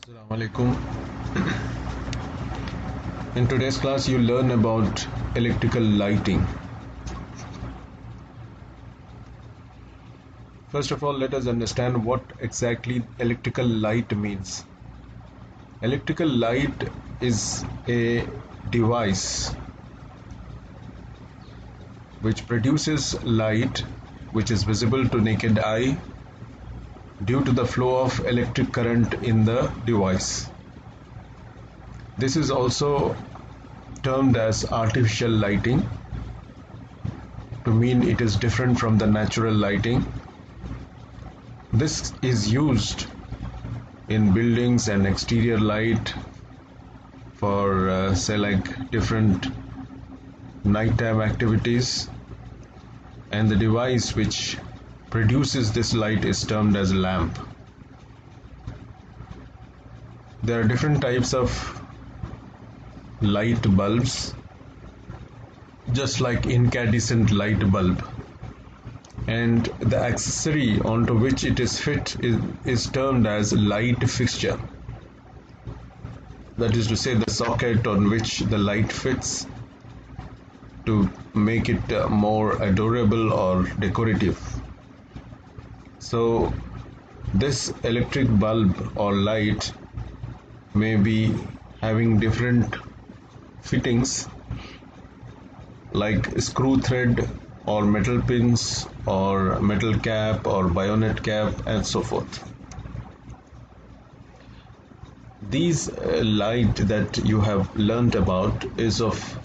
Assalamu alaikum. In today's class you learn about electrical lighting. First of all, let us understand what exactly electrical light means. Electrical light is a device which produces light which is visible to naked eye due to the flow of electric current in the device. This is also termed as artificial lighting, to mean it is different from the natural lighting. This is used in buildings and exterior light for say like different nighttime activities, and the device which produces this light is termed as lamp. There are different types of light bulbs, just like incandescent light bulb, and the accessory onto which it is fit is termed as light fixture. That is to say, the socket on which the light fits to make it more adorable or decorative. So this electric bulb or light may be having different fittings like screw thread or metal pins or metal cap or bayonet cap and so forth. These light that you have learnt about is of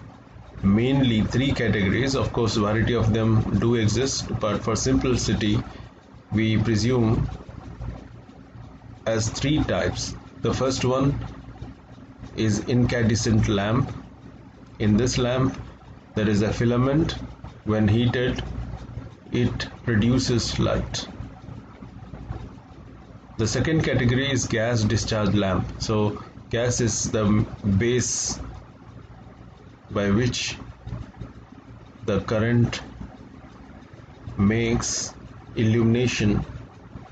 mainly three categories. Of course, variety of them do exist, but for simplicity we presume as three types. The first one is incandescent lamp. In this lamp there is a filament. When heated it produces light. The second category is gas discharge lamp. So gas is the base by which the current makes illumination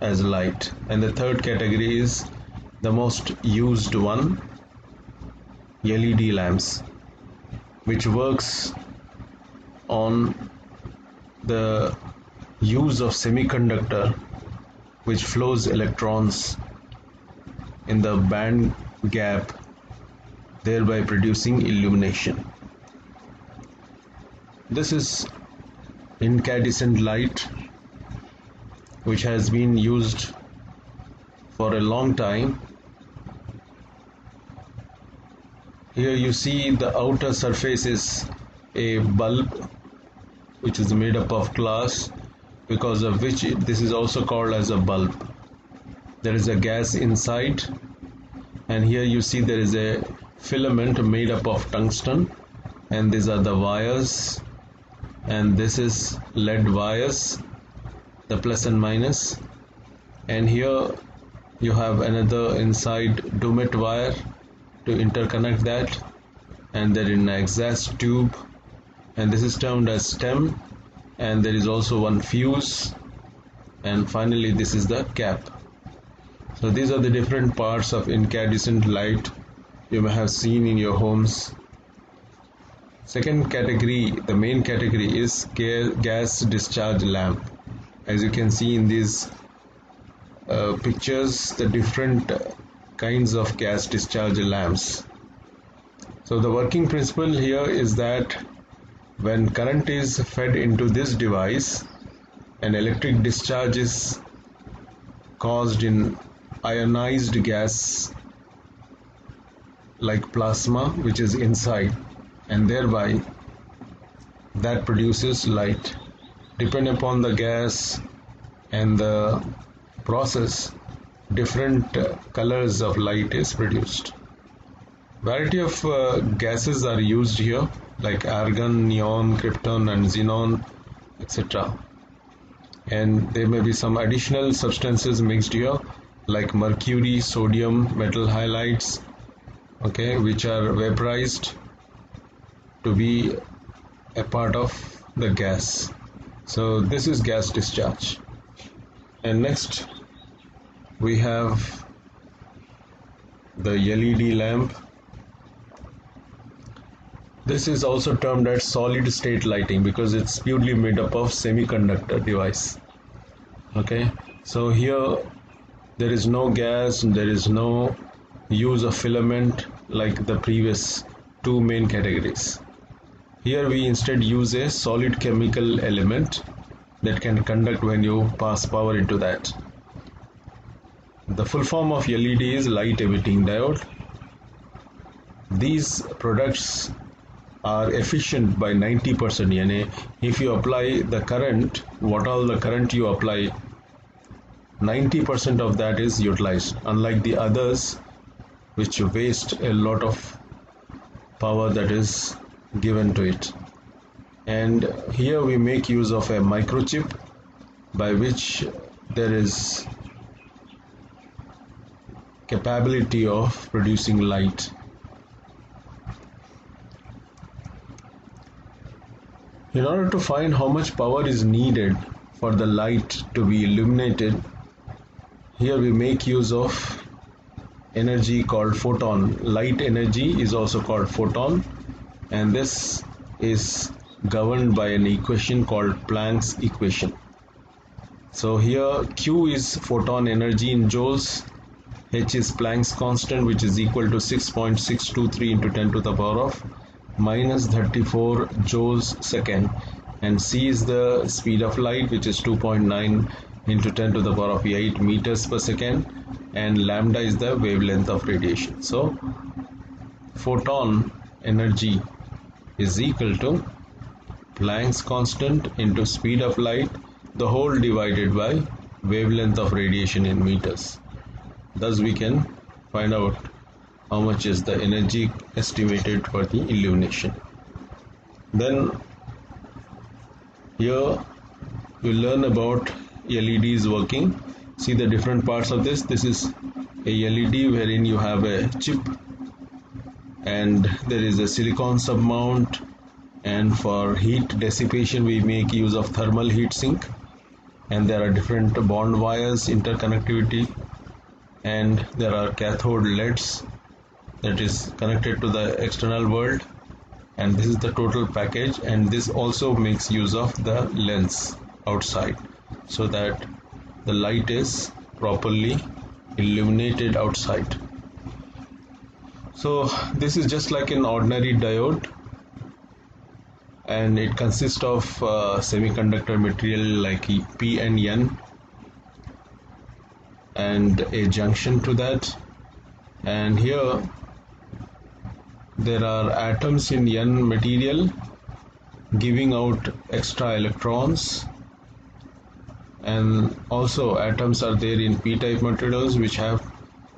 as light. And the third category is the most used one, LED lamps, which works on the use of semiconductor which flows electrons in the band gap, thereby producing illumination. This is incandescent light, which has been used for a long time. Here you see the outer surface is a bulb which is made up of glass, because of which this is also called as a bulb. There is a gas inside, and here you see there is a filament made up of tungsten, and these are the wires, and this is lead wires, the plus and minus, and here you have another inside dumet wire to interconnect that, and there is an exhaust tube, and this is termed as stem, and there is also one fuse, and finally this is the cap. So these are the different parts of incandescent light you may have seen in your homes. Second category, the main category, is gas discharge lamp. As you can see in these pictures, the different kinds of gas discharge lamps. So the working principle here is that when current is fed into this device, an electric discharge is caused in ionized gas like plasma, which is inside, and thereby that produces light. Depending upon the gas and the process, different colors of light is produced. Variety of gases are used here, like argon, neon, krypton and xenon, etc. And there may be some additional substances mixed here, like mercury, sodium, metal halides, okay, which are vaporized to be a part of the gas. So this is gas discharge. And next we have the LED lamp. This is also termed as solid state lighting because it's purely made up of semiconductor device. Okay, so here there is no gas, there is no use of filament like the previous two main categories. Here we instead use a solid chemical element that can conduct when you pass power into that. The full form of LED is light emitting diode. These products are efficient by 90%. Yani if you apply the current, what all the current you apply, 90% of that is utilized, unlike the others which waste a lot of power that is given to it. And here we make use of a microchip by which there is capability of producing light. In order to find how much power is needed for the light to be illuminated, here we make use of energy called photon. Light energy is also called photon, and this is governed by an equation called Planck's equation. So here Q is photon energy in joules, H is Planck's constant, which is equal to 6.623 into 10 to the power of minus 34 joules second, and C is the speed of light, which is 2.9 into 10 to the power of 8 meters per second, and lambda is the wavelength of radiation. So photon energy is equal to Planck's constant into speed of light, the whole divided by wavelength of radiation in meters. Thus we can find out how much is the energy estimated for the illumination. Then here we learn about LEDs working. See the different parts of this. This is a LED wherein you have a chip and there is a silicon submount, and for heat dissipation we make use of thermal heat sink, and there are different bond wires, interconnectivity, and there are cathode LEDs that is connected to the external world, and this is the total package. And this also makes use of the lens outside so that the light is properly illuminated outside. So this is just like an ordinary diode, and it consists of semiconductor material like P and N and a junction to that, and here there are atoms in N material giving out extra electrons, and also atoms are there in p-type materials which have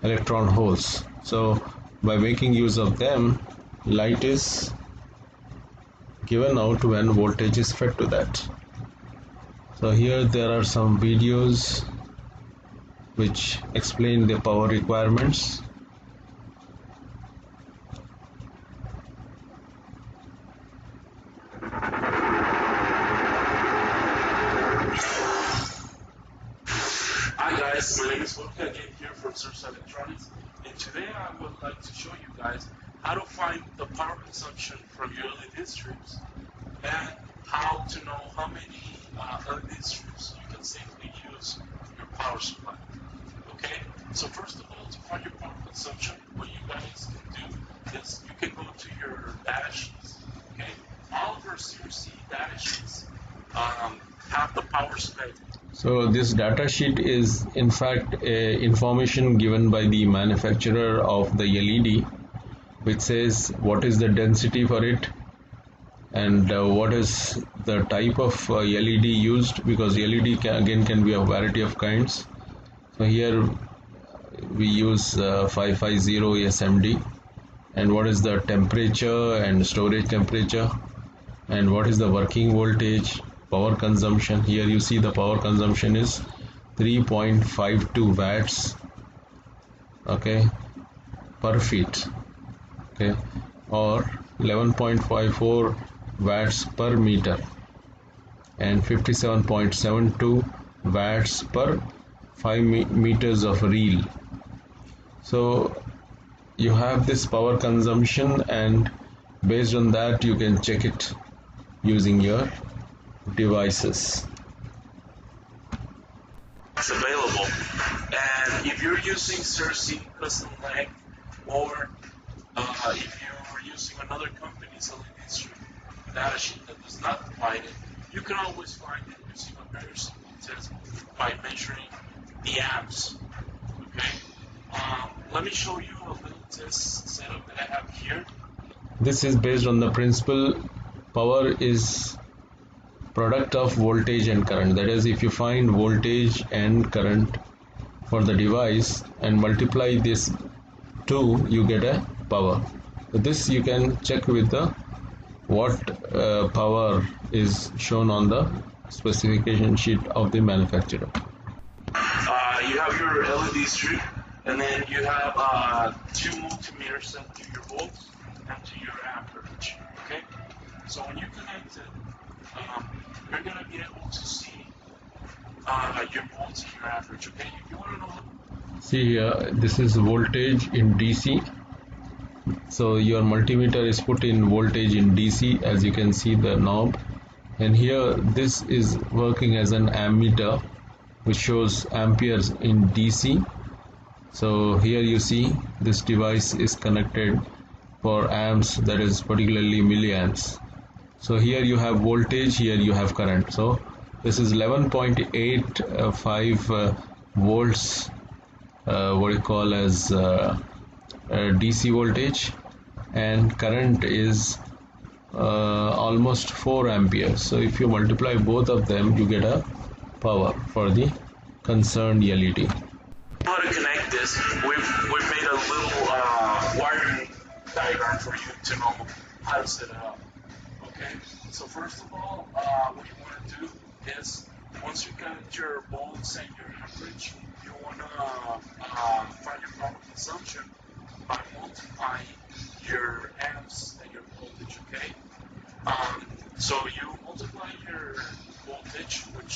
electron holes. So by making use of them, light is given out when voltage is fed to that. So here there are some videos which explain the power requirements. Hi guys, my name is Volker again here from Source Electronics, and today I would like to show you guys how to find the power consumption from your LED strips and how to know how many LED strips you can safely use your power supply. Okay, so first of all, to find your power consumption, what you guys can do is you can go to your data sheets. Okay, all of our Series C data sheets have the power spec. So this data sheet is in fact information given by the manufacturer of the LED, which says what is the density for it and what is the type of LED used, because LED can be a variety of kinds. So here we use 550 SMD, and what is the temperature and storage temperature, and what is the working voltage, power consumption. Here you see the power consumption is 3.52 watts, okay, per feet, okay, or 11.54 watts per meter, and 57.72 watts per 5 meters of reel. So you have this power consumption, and based on that you can check it using your devices. It's available. And if you're using Cersei custom lamp, or if you're using another company's LED strip data sheet that does not provide it, you can always find it using a very simple test by measuring the amps. Okay. Let me show you a little test setup that I have here. This is based on the principle power is product of voltage and current. That is, if you find voltage and current for the device and multiply this 2, you get a power. So this you can check with the what power is shown on the specification sheet of the manufacturer. You have your LED strip, and then you have 2 multimeters set to your volts and to your amperage. Okay, so when you connect it, you're gonna be able to see your volts and your amperage. Okay, if you want to know. See here, this is voltage in DC. So your multimeter is put in voltage in DC, as you can see the knob, and here this is working as an ammeter which shows amperes in DC. So here you see this device is connected for amps, that is particularly milliamps. So here you have voltage, here you have current. So this is 11.85 volts, what you call as DC voltage, and current is almost 4 amperes. So if you multiply both of them, you get a power for the concerned LED. How to connect this? We've made a little wiring diagram for you to know how to set it up. Okay, so first of all, what you want to do is, once you got your volts and your amperage, you want to find your power consumption by multiplying your amps and your voltage. Okay, so you multiply your voltage, which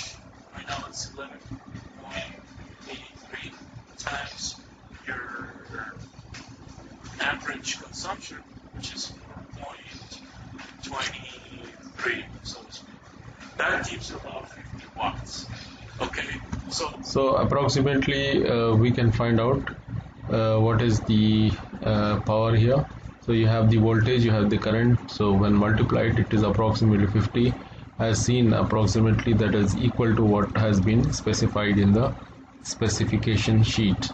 right now is 11.83, times your amperage consumption, which is 4.23, so to speak. That gives you about 50 watts. Okay, so approximately we can find out what is the power here. So you have the voltage, you have the current, so when multiplied it is approximately 50, as seen approximately, that is equal to what has been specified in the specification sheet.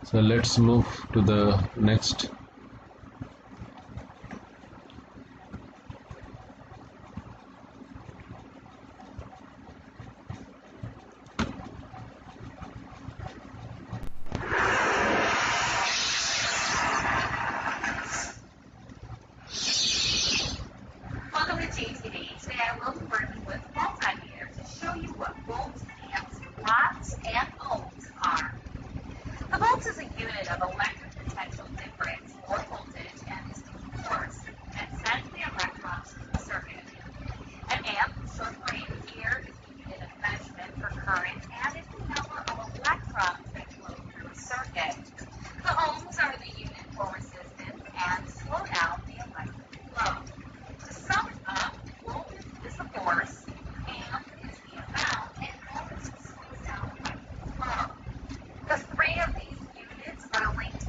So let's move to the next. Welcome to JTV. Today I will be working with multimeter to show you what volts, amps, watts, and ohms are. The volts is a unit of electric potential difference or voltage and is the force that sends the electrons through the circuit. An amp, short for ampere, is the unit of measurement for current and is the number of electrons that flow through a circuit. The ohms are the unit for resistance and slow down the electric flow. To sum it up, volt is the force, amp is the amount, and ohm is the slow down electric flow. The 3 of these units are linked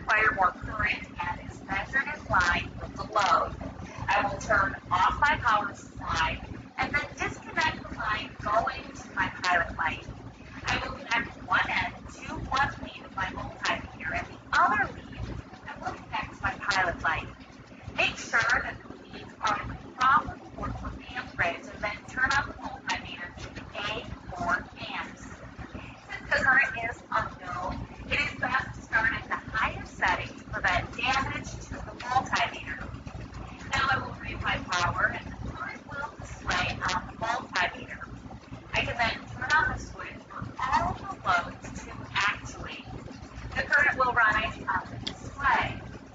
require more current and is measured in line with the load. I will turn off my power supply and then disconnect the line going to my pilot light. I will connect one end to one lead of my multimeter and the other lead I will connect to my pilot light. Make sure that the leads are in the proper port for amperage and then turn on the multimeter to the A or amps. Since the current is unknown, it is best to start at the higher setting to prevent damage to the multimeter. Now I will read my power and the current will display on the multimeter. I can then turn on the switch for all the loads to actuate. The current will rise on the display.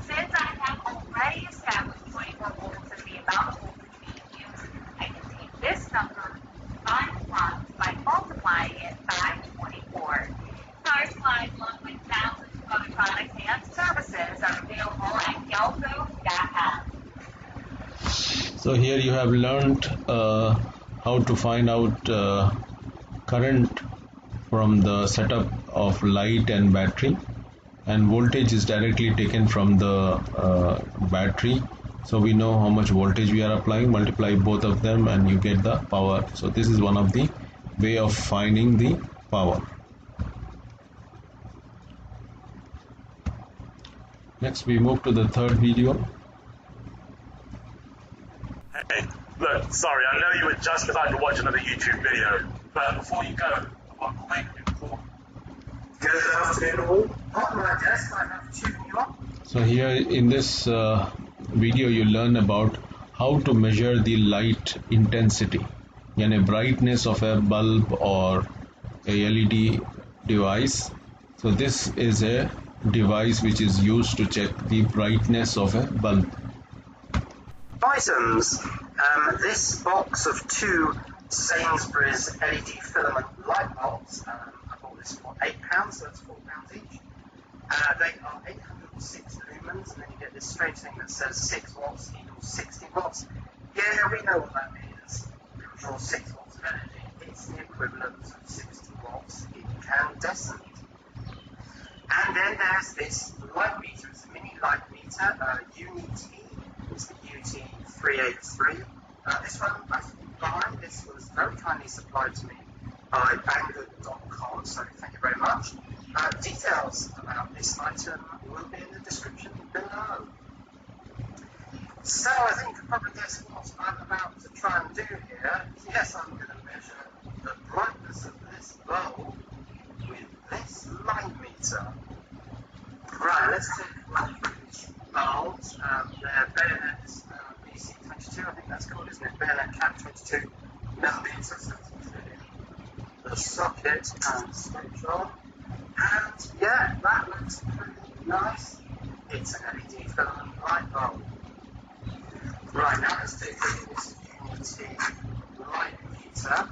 Since I have already established 24 volts as the amount of voltage being used, I can take this number times 1 by multiplying it by 24. Power supplies along with thousands of other products and services are available at galco.com. So here you have learned how to find out current from the setup of light and battery, and voltage is directly taken from the battery. So we know how much voltage we are applying, multiply both of them and you get the power. So this is one of the way of finding the power. Next we move to the third video. Hey, look, sorry, I know you were just about to watch another YouTube video, but before you go, I've got a quick report. Good afternoon all. On my desk I have two new. So here in this video you learn about how to measure the light intensity, yani brightness of a bulb or a LED device. So this is a device which is used to check the brightness of a bulb. Items. This box of two Sainsbury's LED filament light bulbs. I bought this for £8, so that's £4 each. They are 806 lumens, and then you get this strange thing that says 6 watts equals 60 watts. Yeah, we know what that means. We will draw 6 watts of energy. It's the equivalent of 60 watts incandescent. And then there's this light meter. It's a mini light meter, UNIT. It's the UT383. This one I didn't buy. This was very kindly supplied to me by Banggood.com, so thank you very much. Details about this item will be in the description below. So I think you can probably guess what I'm about to try and do here. Yes, I'm going to measure the brightness of this bulb with this light meter. Right, let's take one of these bulbs. They're bayonet BC22, I think that's called, isn't it? Bayonet cap 22 millimeters. So let's put it in the socket and switch on. And yeah, that looks pretty nice. It's an LED filament light bulb. Right, now let's take this UNIT light meter.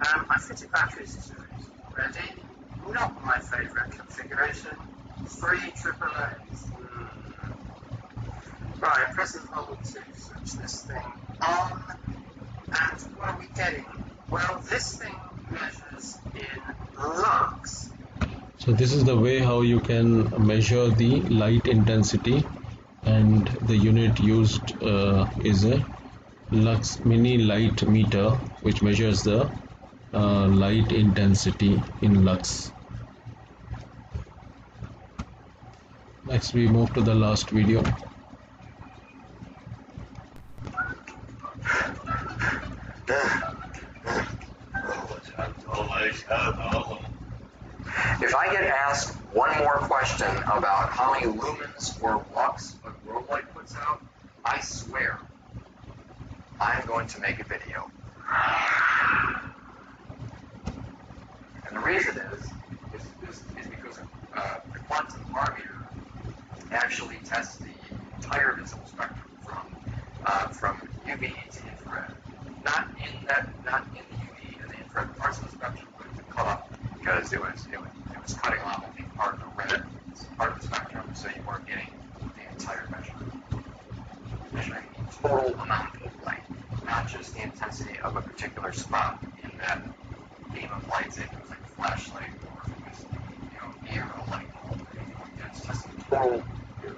I fitted batteries to it already. Not my favourite configuration. 3 AAAs. Right, press and hold to switch this thing on. And what are we getting? Well, this thing measures in lux. So this is the way how you can measure the light intensity, and the unit used is a lux mini light meter which measures the light intensity in lux. Next we move to the last video. If I get asked one more question about how many lumens or lux a grow light puts out, I swear I'm going to make a video. And the reason is because the quantum bar-meter actually tests the entire visible spectrum from UV to infrared. Not in the UV and the infrared parts of the spectrum, but the cutoff, because it was cutting off, I think, part of the red part of the spectrum, so you weren't getting the entire measurement. Measuring the total amount of light, not just the intensity of a particular spot in that beam of light, say if it was like a flashlight or if it was, near a light bulb or anything like that. It's just the total here.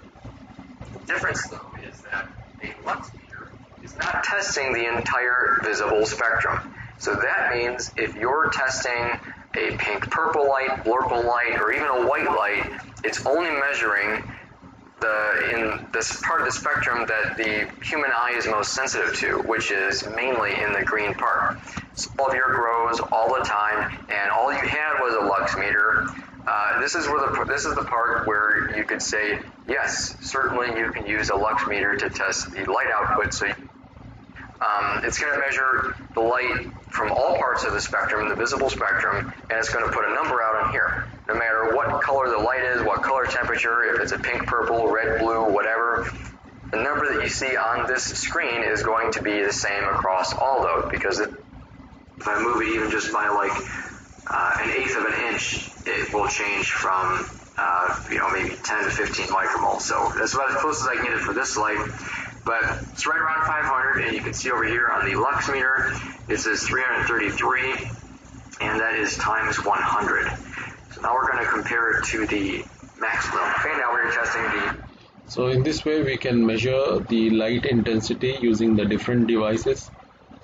The difference, though, is that a lux meter is not testing the entire visible spectrum. So that means if you're testing a pink-purple light, blurple light, or even a white light, it's only measuring in this part of the spectrum that the human eye is most sensitive to, which is mainly in the green part. So all of your grows all the time, and all you had was a lux meter. This is the part where you could say, yes, certainly you can use a lux meter to test the light output. So it's going to measure the light from all parts of the spectrum, the visible spectrum, and it's going to put a number out on here. No matter what color the light is, what color temperature, if it's a pink, purple, red, blue, whatever, the number that you see on this screen is going to be the same across all those, because if I move it even just by like an eighth of an inch, it will change from maybe 10 to 15 micromoles. So that's about as close as I can get it for this light. But it's right around 500, and you can see over here on the lux meter, it says 333, and that is times 100. So now we're going to compare it to the maximum. Okay, now we're testing the... So in this way we can measure the light intensity using the different devices.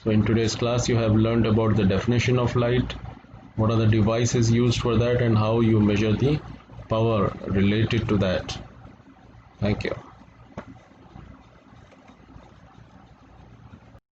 So in today's class you have learned about the definition of light, what are the devices used for that, and how you measure the power related to that. Thank you.